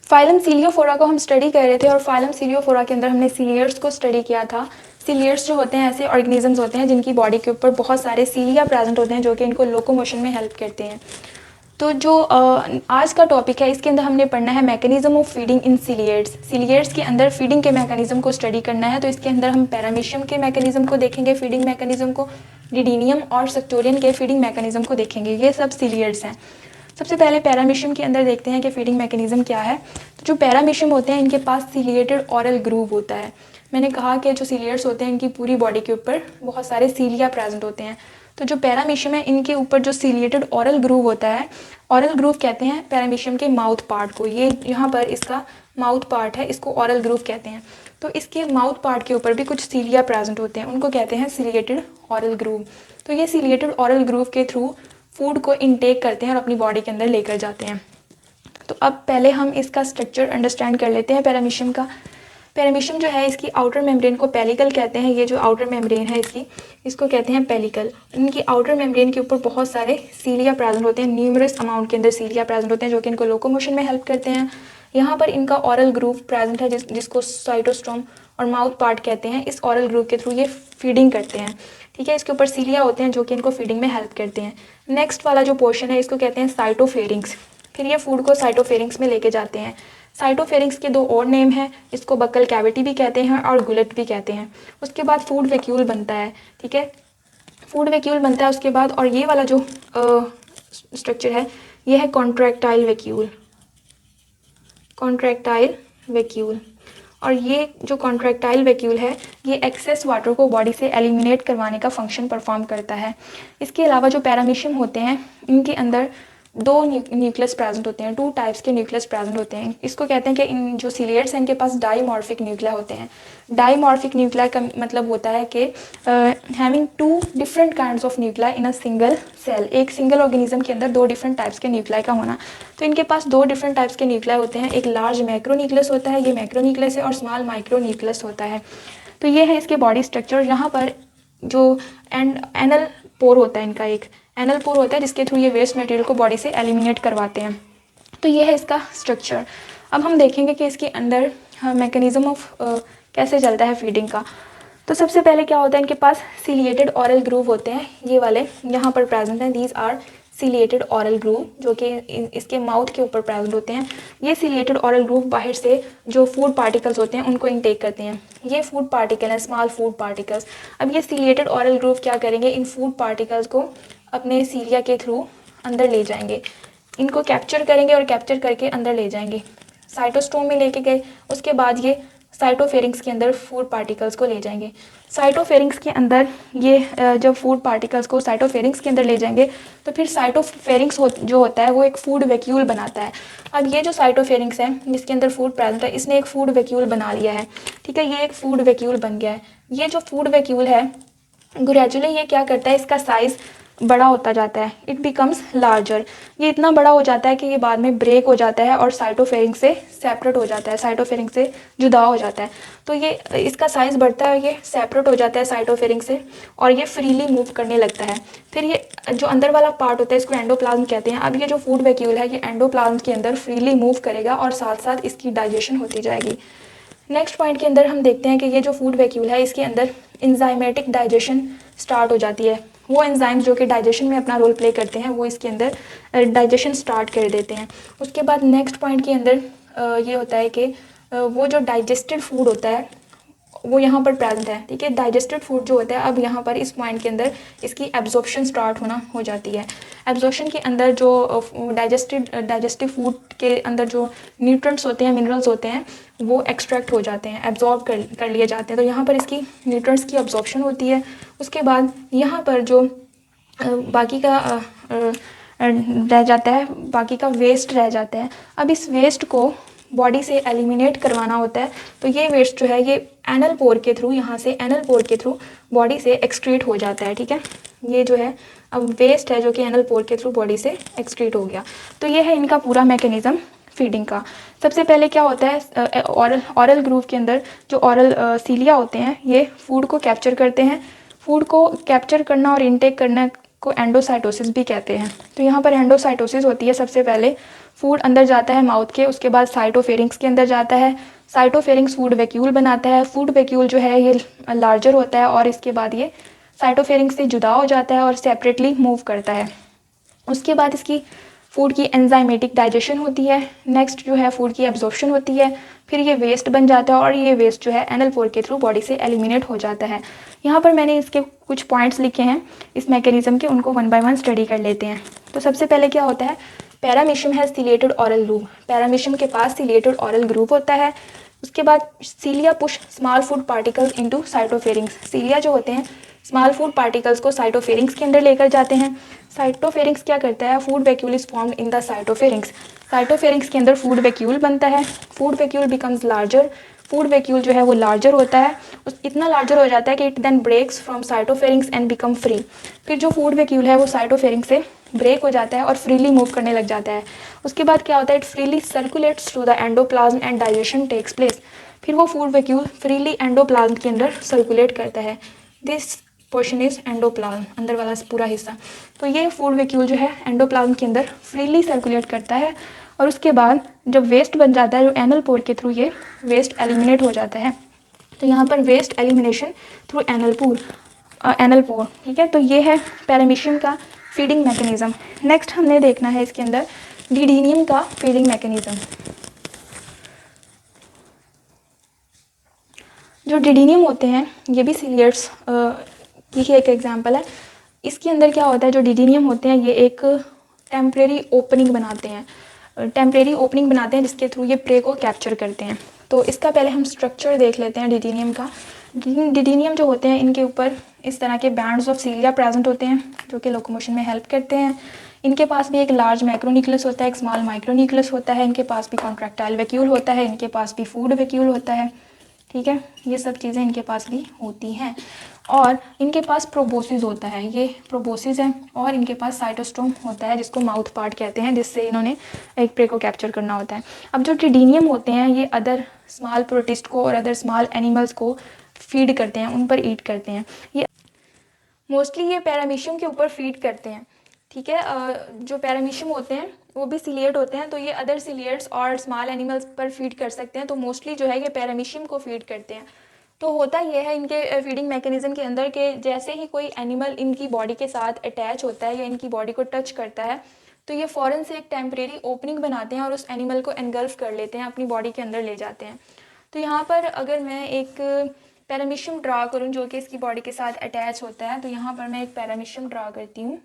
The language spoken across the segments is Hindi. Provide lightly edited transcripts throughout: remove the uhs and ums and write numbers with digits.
फाइलम सीलियोफोरा को हम स्टडी कर रहे थे और फाइलम सीलियोफोरा के अंदर हमने सीलियर्स को स्टडी किया था। सीलियर्स जो होते हैं ऐसे ऑर्गेनिजम्स होते हैं जिनकी बॉडी के ऊपर बहुत सारे सीलिया प्रेजेंट होते हैं जो कि इनको लोकोमोशन में हेल्प करते हैं। तो जो आज का टॉपिक है इसके अंदर हमने पढ़ना है मैकेनिज्म ऑफ फीडिंग इन सीलियर्स। सीलियर्स के अंदर फीडिंग के मैकेनिज्म को स्टडी करना है। तो इसके अंदर हम पैरामीशियम के मैकेनिज्म को देखेंगे, फीडिंग मैकेनिज्म को, डिडीनियम और सेक्टोरियन के फीडिंग मैकेनिज्म को देखेंगे। ये सब सीलियर्स हैं। सबसे पहले पैरामीशियम के अंदर देखते हैं कि फीडिंग मैकेनिज्म क्या है। तो जो पैरामीशियम होते हैं इनके पास सीलिएटेड ऑरल ग्रूव होता है। मैंने कहा कि जो सीलियर्स होते हैं इनकी पूरी बॉडी के ऊपर बहुत सारे सीलिया प्रेजेंट होते हैं। तो जो पैरामीशियम है इनके ऊपर जो सीलिएटेड ऑरल ग्रूव होता है, ऑरल ग्रूव कहते हैं पैरामीशियम के माउथ पार्ट को। ये यहाँ पर इसका माउथ पार्ट है, इसको ऑरल ग्रूव कहते हैं। तो इसके माउथ पार्ट के ऊपर भी कुछ सीलिया प्रेजेंट होते हैं, उनको कहते हैं सीलिएटेड ऑरल ग्रूव। तो ये सीलिएटेड ऑरल ग्रूव के थ्रू फूड को इनटेक करते हैं और अपनी बॉडी के अंदर लेकर जाते हैं। तो अब पहले हम इसका स्ट्रक्चर अंडरस्टैंड कर लेते हैं पैरामीशियम का। पैरामीशियम जो है इसकी आउटर मेम्ब्रेन को पेलिकल कहते हैं। ये जो आउटर मेम्ब्रेन है इसको कहते हैं पेलिकल। इनकी आउटर मेम्ब्रेन के ऊपर बहुत सारे सीलिया प्रेजेंट होते हैं, न्यूमरस अमाउंट के अंदर सीलिया प्रेजेंट होते हैं जो कि इनको लोकोमोशन में हेल्प करते हैं। यहाँ पर इनका ऑरल ग्रूव प्रेजेंट है जिसको साइटोस्टोम और माउथ पार्ट कहते हैं। इस ऑरल ग्रूव के थ्रू ये फीडिंग करते हैं, ठीक है। इसके ऊपर सीलिया होते हैं जो कि इनको फीडिंग में हेल्प करते हैं। नेक्स्ट वाला जो पोर्शन है इसको कहते हैं साइटोफेरिंग्स। फिर ये फूड को साइटोफेरिंग्स में लेके जाते हैं। साइटोफेरिंग्स के दो और नेम हैं, इसको बक्कल कैविटी भी कहते हैं और गुलेट भी कहते हैं। उसके बाद फूड वैक्यूल बनता है, ठीक है। फूड वैक्यूल बनता है उसके बाद, और ये वाला जो स्ट्रक्चर है ये है कॉन्ट्रैक्टाइल वैक्यूल। कॉन्ट्रैक्टाइल वैक्यूल, और ये जो कॉन्ट्रैक्टाइल वैक्यूल है ये एक्सेस वाटर को बॉडी से एलिमिनेट करवाने का फंक्शन परफॉर्म करता है। इसके अलावा जो पैरामीशियम होते हैं इनके अंदर दो न्यूक्लियस प्रेजेंट होते हैं, 2 टाइप्स के न्यूक्लियस प्रेजेंट होते हैं। इसको कहते हैं कि इन जो सीलियर्स हैं इनके पास डाईमॉर्फिक न्यूक्लिया होते हैं। डाईमॉर्फिक न्यूक्लिया का मतलब होता है कि having 2 different kinds of nuclei in a single cell. एक सिंगल ऑर्गेनिज्म के अंदर 2 डिफरेंट टाइप्स के न्यूक्लिया का होना। तो इनके पास 2 डिफरेंट टाइप्स के न्यूक्लिया होते हैं। एक लार्ज मैक्रोन्यूक्लियस होता है, ये मैक्रोन्यूक्लियस है, और स्मॉल माइक्रोन्यूक्लियस होता है। तो ये है इसके बॉडी स्ट्रक्चर। यहाँ पर जो एनल पोर होता है, इनका एक एनल पोर होता है जिसके थ्रू ये वेस्ट मटेरियल को बॉडी से एलिमिनेट करवाते हैं। तो ये है इसका स्ट्रक्चर। अब हम देखेंगे कि इसके अंदर मैकेनिज्म ऑफ कैसे चलता है फीडिंग का। तो सबसे पहले क्या होता है, इनके पास सीलिएटेड ऑरल ग्रूव होते हैं, ये वाले यहाँ पर प्रेजेंट हैं। These are ciliated oral groove जो कि इसके माउथ के ऊपर प्रेजेंट होते हैं। ये सीलिएटेड ऑरल ग्रूव बाहर से जो फूड पार्टिकल्स होते हैं उनको इनटेक करते हैं। ये फूड पार्टिकल हैं, स्मॉल फूड पार्टिकल्स। अब ये सीलिएटेड ऑरल ग्रूव क्या करेंगे, इन फूड पार्टिकल्स को अपने सीलिया के थ्रू अंदर ले जाएंगे, इनको कैप्चर करेंगे और कैप्चर करके अंदर ले जाएंगे। साइटोस्टोम में लेके गए, उसके बाद ये साइटोफेरिंग्स के अंदर फूड पार्टिकल्स को ले जाएंगे। साइटोफेरिंग्स के अंदर ये जब फूड पार्टिकल्स को साइटोफेरिंग्स के अंदर ले जाएंगे तो फिर साइटोफेरिंग्स जो होता है वो एक फूड वैक्यूल बनाता है। अब ये जो साइटोफेरिंग्स है जिसके अंदर फूड प्रेजेंट है, इसने एक फूड वैक्यूल बना लिया है, ठीक है। ये एक फूड वैक्यूल बन गया है। ये जो फूड वैक्यूल है ग्रेजुअली ये क्या करता है, इसका साइज़ बड़ा होता जाता है, इट बिकम्स लार्जर। ये इतना बड़ा हो जाता है कि ये बाद में ब्रेक हो जाता है और साइटोफेरिंग से सेपरेट हो जाता है, साइटोफेरिंग से जुदा हो जाता है। तो ये इसका साइज़ बढ़ता है, ये सेपरेट हो जाता है साइटोफेरिंग से और ये फ्रीली मूव करने लगता है। फिर ये जो अंदर वाला पार्ट होता है इसको एंडोप्लाज्म कहते हैं। अब ये जो फूड वैक्यूल है ये एंडोप्लाज्म के अंदर फ्रीली मूव करेगा और साथ साथ इसकी डाइजेशन होती जाएगी। नेक्स्ट पॉइंट के अंदर हम देखते हैं कि ये जो फूड वैक्यूल है इसके अंदर इंजाइमेटिक डाइजेशन स्टार्ट हो जाती है। वो एंजाइम्स जो कि डाइजेशन में अपना रोल प्ले करते हैं वो इसके अंदर डाइजेशन स्टार्ट कर देते हैं। उसके बाद नेक्स्ट पॉइंट के अंदर ये होता है कि वो जो डाइजेस्टेड फूड होता है वो यहाँ पर प्रेजेंट है, ठीक है। डाइजेस्टेड फूड जो होता है अब यहाँ पर इस पॉइंट के अंदर इसकी एब्जॉर्प्शन स्टार्ट होना हो जाती है। एब्जॉर्प्शन के अंदर जो डाइजेस्टिव फूड के अंदर जो न्यूट्रिएंट्स होते हैं, मिनरल्स होते हैं, वो एक्सट्रैक्ट हो जाते हैं, एब्जॉर्ब कर लिए जाते हैं। तो यहाँ पर इसकी न्यूट्रिएंट्स की एब्जॉर्प्शन होती है। उसके बाद यहाँ पर जो बाकी का रह जाता है, बाकी का वेस्ट रह जाता है। अब इस वेस्ट को बॉडी से एलिमिनेट करवाना होता है। तो ये वेस्ट जो है ये एनल पोर के थ्रू, यहाँ से एनल पोर के थ्रू बॉडी से एक्सक्रीट हो जाता है, ठीक है। ये जो है अब वेस्ट है जो कि एनल पोर के थ्रू बॉडी से एक्सक्रीट हो गया। तो ये है इनका पूरा मैकेनिज्म फीडिंग का। सबसे पहले क्या होता है, ऑरल ग्रूव के अंदर जो ऑरल सीलिया होते हैं ये फूड को कैप्चर करते हैं। फूड को कैप्चर करना और इनटेक करना को एंडोसाइटोसिस भी कहते हैं। तो यहाँ पर एंडोसाइटोसिस होती है, सबसे पहले फूड अंदर जाता है माउथ के, उसके बाद साइटोफेरिंक्स के अंदर जाता है, साइटोफेरिंक्स फूड वैक्यूल बनाता है, फूड वैक्यूल जो है ये लार्जर होता है और इसके बाद ये साइटोफेरिंक्स से जुदा हो जाता है और सेपरेटली मूव करता है। उसके बाद इसकी फूड की एंजाइमेटिक डाइजेशन होती है, नेक्स्ट जो है फूड की एब्जॉर्प्शन होती है, फिर ये वेस्ट बन जाता है और ये वेस्ट जो है एनल पोर के थ्रू बॉडी से एलिमिनेट हो जाता है। यहाँ पर मैंने इसके कुछ पॉइंट्स लिखे हैं इस मैकेनिज्म के, उनको वन बाय वन स्टडी कर लेते हैं। तो सबसे पहले क्या होता है, paramecium has ciliated oral groove, paramecium के पास सिलेटेड ऑरल ग्रूव होता है। उसके बाद cilia push small food particles into cytopharynx, cilia जो होते हैं स्मॉल फूड पार्टिकल्स को साइटोफेरिंग्स के अंदर लेकर जाते हैं। साइटोफेरिंग्स क्या करता है, food vacuole is formed in the cytopharynx, cytopharynx के अंदर फूड वैक्यूल बनता है, food vacuole becomes larger, food vacuole जो है वो लार्जर होता है, इतना लार्जर हो जाता है कि it then breaks from cytopharynx and become free, फिर जो फूड वैक्यूल है वो साइटोफेरिंग्स से ब्रेक हो जाता है और फ्रीली मूव करने लग जाता है। उसके बाद क्या होता है, it freely circulates through the endoplasm and digestion takes place, फिर वो फूड वैक्यूल फ्रीली एंडोप्लाज्म के अंदर सर्कुलेट करता है। दिस पोर्शन इज एंडोप्लाज्म, अंदर वाला पूरा हिस्सा। तो ये फूड वैक्यूल जो है एंडोप्लाज्म के अंदर फ्रीली सर्कुलेट करता है और उसके बाद जब वेस्ट बन जाता है, जो एनल पोर के थ्रू ये वेस्ट एलिमिनेट हो जाता है। तो यहाँ पर waste elimination through anal pore, ठीक है। तो ये है पैरामीशियम का फीडिंग मैकेनिज्म। नेक्स्ट हमने देखना है इसके अंदर डिडीनियम का फीडिंग मैकेनिज्म। जो डिडीनियम होते हैं ये भी सिलियर्स की ही एक एग्जांपल है। इसके अंदर क्या होता है, जो डिडीनियम होते हैं ये एक टेम्परेरी ओपनिंग बनाते हैं, जिसके थ्रू ये प्रे को कैप्चर करते हैं। तो इसका पहले हम स्ट्रक्चर देख लेते हैं डिडीनियम का। डिडीनियम जो होते हैं इनके ऊपर इस तरह के बैंड्स ऑफ सीलिया प्रेजेंट होते हैं जो कि लोकोमोशन में हेल्प करते हैं। इनके पास भी एक लार्ज मैक्रोन्यूक्लियस होता है, एक स्मॉल माइक्रोन्यूक्लियस होता है, इनके पास भी कॉन्ट्रैक्टाइल वैक्यूल होता है, इनके पास भी फूड वैक्यूल होता है, ठीक है। ये सब चीज़ें इनके पास भी होती हैं और इनके पास प्रोबोसिस होता है, ये प्रोबोसिस है, और इनके पास साइटोस्टोम होता है जिसको माउथ पार्ट कहते हैं, जिससे इन्होंने एक प्रे को कैप्चर करना होता है। अब जो डिडीनियम होते हैं ये अदर स्मॉल प्रोटिस्ट को और अदर स्मॉल एनिमल्स को फीड करते हैं, उन पर ईट करते हैं। ये मोस्टली ये पैरामीशियम के ऊपर फीड करते हैं, ठीक है। जो पैरामीशियम होते हैं वो भी सिलिएट होते हैं, तो ये अदर सिलिएट्स और स्मॉल एनिमल्स पर फीड कर सकते हैं। तो मोस्टली जो है ये पैरामीशियम को फीड करते हैं। तो होता यह है इनके फीडिंग मैकेनिज्म के अंदर कि जैसे ही कोई एनिमल इनकी बॉडी के साथ अटैच होता है या इनकी बॉडी को टच करता है तो ये फ़ौरन से एक टेम्परेरी ओपनिंग बनाते हैं और उस एनिमल को एनगल्फ कर लेते हैं, अपनी बॉडी के अंदर ले जाते हैं। तो यहाँ पर अगर मैं एक पैरामीशियम ड्रा करूँ जो कि इसकी बॉडी के साथ अटैच होता है, तो यहाँ पर मैं एक पैरामीशियम ड्रा करती हूँ।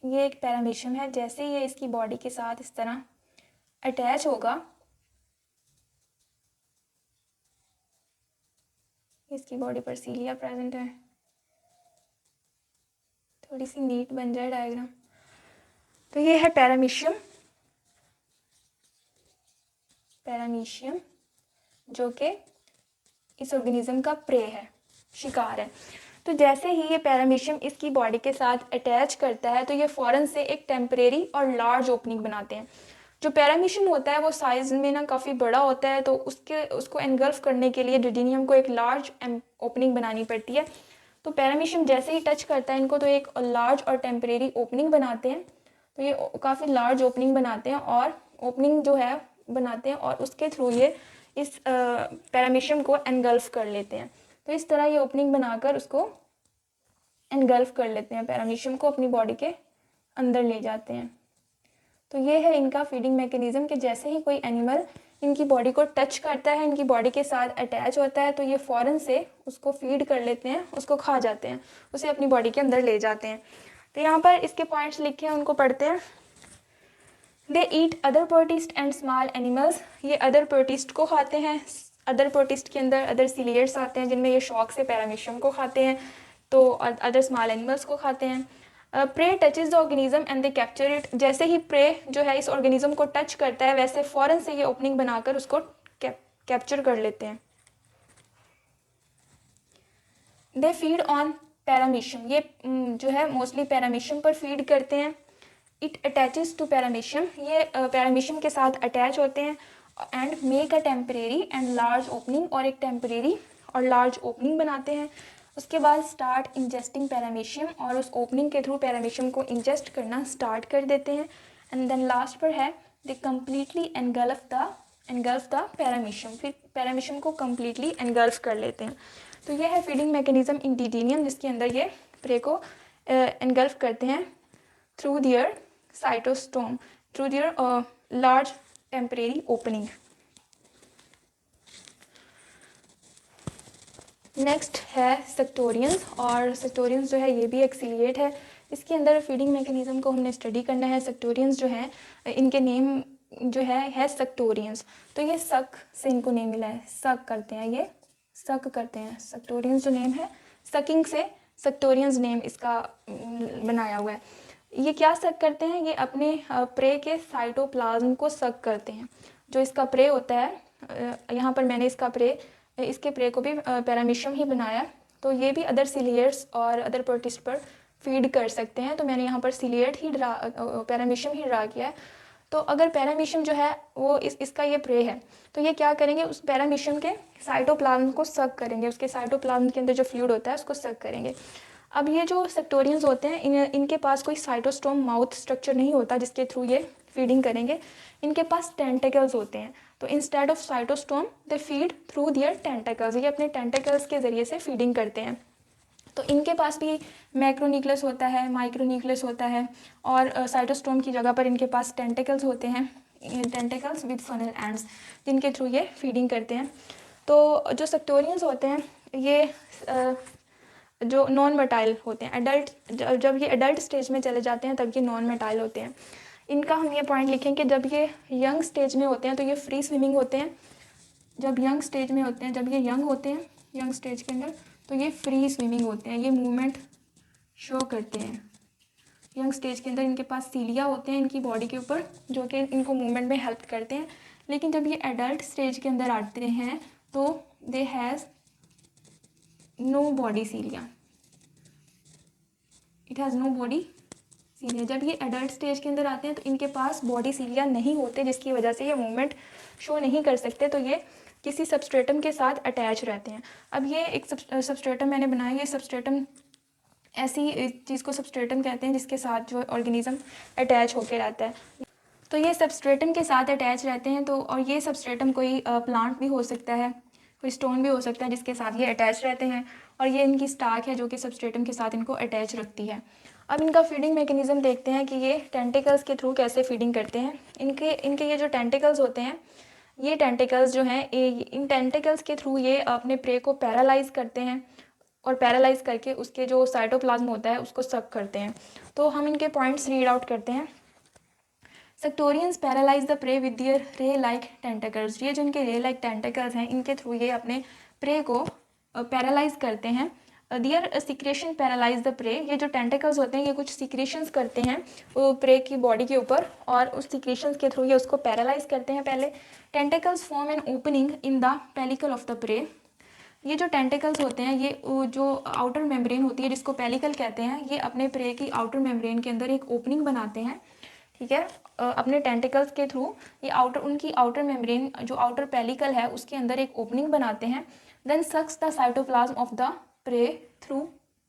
ये एक पैरामीशियम है, जैसे ये इसकी बॉडी के साथ इस तरह अटैच होगा, इसकी बॉडी पर सीलिया प्रेजेंट है, थोड़ी सी नीट बन जाए डायग्राम। तो ये है पैरामीशियम जो कि इस ऑर्गेनिज्म का प्रे है, शिकार है। तो जैसे ही ये पैरामीशियम इसकी बॉडी के साथ अटैच करता है तो ये फ़ौरन से एक टेम्परेरी और लार्ज ओपनिंग बनाते हैं। जो पैरामीशियम होता है वो साइज़ में ना काफ़ी बड़ा होता है, तो उसको एनगल्फ करने के लिए डिडीनियम को एक लार्ज ओपनिंग बनानी पड़ती है। तो पैरामीशियम जैसे ही टच करता है इनको तो एक लार्ज और टेम्परेरी ओपनिंग बनाते हैं। तो ये काफ़ी लार्ज ओपनिंग बनाते हैं और ओपनिंग जो है बनाते हैं और उसके थ्रू ये इस पैरामीशियम को एनगल्फ कर लेते हैं। तो इस तरह ये ओपनिंग बनाकर उसको एनगल्फ कर लेते हैं, पैरामीशियम को अपनी बॉडी के अंदर ले जाते हैं। तो ये है इनका फीडिंग मैकेनिज्म कि जैसे ही कोई एनिमल इनकी बॉडी को टच करता है, इनकी बॉडी के साथ अटैच होता है, तो ये फ़ौरन से उसको फीड कर लेते हैं, उसको खा जाते हैं, उसे अपनी बॉडी के अंदर ले जाते हैं। तो यहाँ पर इसके पॉइंट्स लिखे हैं, उनको पढ़ते हैं। They eat other protist and small animals, ये अदर प्रोटिस्ट को खाते हैं। अदर प्रोटिस्ट के अंदर अदर सिलियर्स आते हैं जिनमें ये शौक से पैरामीशियम को खाते हैं, तो अदर स्मॉल एनिमल्स को खाते हैं। Prey touches the organism and they capture it, जैसे ही प्रे जो है इस ऑर्गेनिज्म को टच करता है वैसे फ़ौरन से ये ओपनिंग बनाकर उसको कैप्चर कर लेते हैं। दे फीड ऑन पैरामीशियम, ये जो है मोस्टली पैरामीशियम पर फीड करते हैं। इट अटैचेस टू पैरामीशियम, ये पैरामीशियम के साथ अटैच होते हैं and make a temporary and large opening, और एक टेम्परेरी और लार्ज ओपनिंग बनाते हैं। उसके बाद स्टार्ट इंजेस्टिंग पैरामीशियम, और उस ओपनिंग के थ्रू पैरामीशियम को इंजेस्ट करना स्टार्ट कर देते हैं। एंड देन लास्ट पर है they completely engulf the paramecium, फिर पैरामीशियम को कम्प्लीटली एनगल्फ कर लेते हैं। तो ये है फीडिंग मैकेनिज्म इन डिडेनियम, जिसके अंदर ये प्रे को एनगल्फ करते हैं through their cytostome, through their large temporary opening. Next है सेक्टोरियंस, और सेक्टोरियंस जो है ये भी एक सिलिएट है। इसके अंदर फीडिंग मैकेनिज्म को हमने स्टडी करना है। सेक्टोरियंस जो है इनके नेम जो है सेक्टोरियंस, तो ये सक से इनको नेम मिला है, सक करते हैं, ये सक करते हैं। सेक्टोरियंस जो नेम है सकिंग से सेक्टोरियंस नेम इसका बनाया हुआ है। ये क्या सक करते हैं, ये अपने प्रे के साइटोप्लाज्म को सक करते हैं। जो इसका प्रे होता है, यहाँ पर मैंने इसके प्रे को भी पैरामीशियम ही बनाया, तो ये भी अदर सिलियर्स और अदर प्रोटिस्ट पर फीड कर सकते हैं। तो मैंने यहाँ पर सिलियट ही पैरामीशियम ही ड्रा किया है। तो अगर पैरामीशियम जो है वो इसका ये प्रे है, तो ये क्या करेंगे, उस पैरामीशियम के साइटोप्लाज्म को सक करेंगे, उसके साइटोप्लाज्म के अंदर जो फ्लूइड होता है उसको सक करेंगे। अब ये जो सेक्टोरियंस होते हैं इनके पास कोई साइटोस्टोम माउथ स्ट्रक्चर नहीं होता जिसके थ्रू ये फीडिंग करेंगे। इनके पास टेंटेकल्स होते हैं, तो instead of cytostome they feed through their tentacles, ये अपने टेंटेकल्स के ज़रिए से फीडिंग करते हैं। तो इनके पास भी मैक्रोन्यूक्लियस होता है, माइक्रोन्यूक्लियस होता है, और साइटोस्टोम की जगह पर इनके पास टेंटेकल्स होते हैं, टेंटेकल्स विद फनल एंड्स, जिनके थ्रू ये फीडिंग करते हैं। तो जो सेक्टोरियंस होते हैं ये जो नॉन मटाइल होते हैं, एडल्ट जब ये एडल्ट स्टेज में चले जाते हैं तब ये नॉन मटाइल होते हैं। इनका हम ये पॉइंट लिखें कि जब ये यंग स्टेज में होते हैं तो ये फ्री स्विमिंग होते हैं। जब यंग स्टेज में होते हैं, जब ये यंग होते हैं, यंग स्टेज के अंदर, तो ये फ्री स्विमिंग होते हैं, ये मूवमेंट शो करते हैं। यंग स्टेज के अंदर इनके पास सीलिया होते हैं इनकी बॉडी के ऊपर, जो कि इनको मूवमेंट में हेल्प करते हैं। लेकिन जब ये एडल्ट स्टेज के अंदर आते हैं तो they has no body cilia, it has no body cilia. जब ये एडल्ट स्टेज के अंदर आते हैं तो इनके पास बॉडी सीलिया नहीं होते, जिसकी वजह से ये मूवमेंट शो नहीं कर सकते, तो ये किसी सबस्ट्रेटम के साथ अटैच रहते हैं। अब ये एक सबस्ट्रेटम मैंने बनाया, ये सबस्ट्रेटम ऐसी चीज़ को सबस्ट्रेटम कहते हैं जिसके साथ जो ऑर्गेनिज्म अटैच होकर रहता है। तो ये सबस्ट्रेटम के साथ अटैच रहते हैं, तो और ये सबस्ट्रेटम कोई प्लांट भी हो सकता है, कोई स्टोन भी हो सकता है जिसके साथ ये अटैच रहते हैं, और ये इनकी स्टाक है जो कि सबस्ट्रेटम के साथ इनको अटैच रखती है। अब इनका फीडिंग मैकेनिज्म देखते हैं कि ये टेंटिकल्स के थ्रू कैसे फीडिंग करते हैं। इनके ये जो टेंटिकल्स होते हैं, ये टेंटिकल्स जो हैं इन टेंटिकल्स के थ्रू ये अपने प्रे को पैरालाइज करते हैं, और पैरालाइज करके उसके जो साइटोप्लाज्म होता है उसको सक करते हैं। तो हम इनके पॉइंट्स रीड आउट करते हैं। Suctorians paralyse the prey with their ray like tentacles, ये जो इनके रे लाइक टेंटिकल्स हैं इनके थ्रू ये अपने प्रे को पैरालाइज करते हैं। दियर सिक्रेशन पैरालाइज द प्रे, ये जो टेंटिकल्स होते हैं ये कुछ सिक्रेशंस करते हैं प्रे की बॉडी के ऊपर, और उस सिक्रेशंस के थ्रू ये उसको पैरालाइज करते हैं। पहले tentacles form an opening in the pellicle of the pray, ये जो टेंटिकल्स होते हैं ये जो आउटर मेम्ब्रेन होती है जिसको पेलिकल कहते हैं, ये अपने प्रे की आउटर मेम्ब्रेन के अंदर एक ओपनिंग बनाते हैं, ठीक है। अपने टेंटिकल्स के थ्रू ये उनकी आउटर मेम्ब्रेन जो आउटर पेलिकल है उसके अंदर एक ओपनिंग बनाते हैं। Then sucks the cytoplasm of the prey through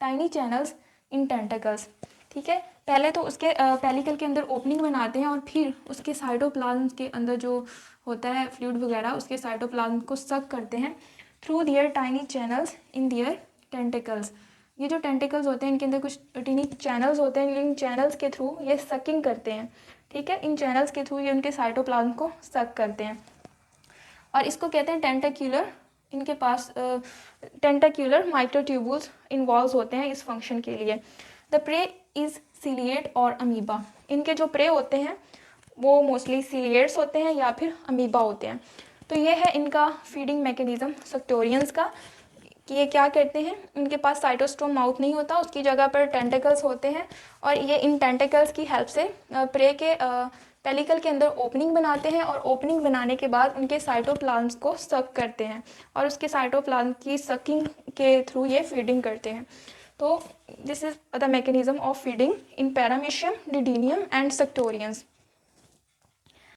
tiny channels in tentacles, ठीक है। पहले तो उसके पेलिकल के अंदर ओपनिंग बनाते हैं और फिर उसके साइटोप्लाज्म के अंदर जो होता है फ्लूइड वगैरह उसके साइटोप्लाज्म को सक करते हैं through their tiny channels in their tentacles. ये जो टेंटिकल्स होते हैं इनके अंदर कुछ टीनी चैनल्स होते हैं, इन चैनल्स के थ्रू ये सकिंग करते हैं, ठीक है। इन चैनल्स के थ्रू ये उनके साइटोप्लाज्म को सक करते हैं, और इसको कहते हैं टेंटाक्यूलर। इनके पास टेंटाक्यूलर माइक्रोट्यूबुल्स इन्वॉल्व होते हैं इस फंक्शन के लिए। द प्रे इज़ सिलिएट और अमीबा, इनके जो प्रे होते हैं वो मोस्टली सिलिएट्स होते हैं या फिर अमीबा होते हैं। तो ये है इनका फीडिंग मैकेनिज्म सेक्टोरियंस का, कि ये क्या करते हैं, इनके पास साइटोस्टोम माउथ नहीं होता, उसकी जगह पर टेंटिकल्स होते हैं, और ये इन टेंटिकल्स की हेल्प से प्रे के पेलिकल के अंदर ओपनिंग बनाते हैं, और ओपनिंग बनाने के बाद उनके साइटोप्लाज्म को सक करते हैं, और उसके साइटोप्लाज्म की सकिंग के थ्रू ये फीडिंग करते हैं। तो this is the mechanism of feeding in paramecium, didinium and सेक्टोरियंस।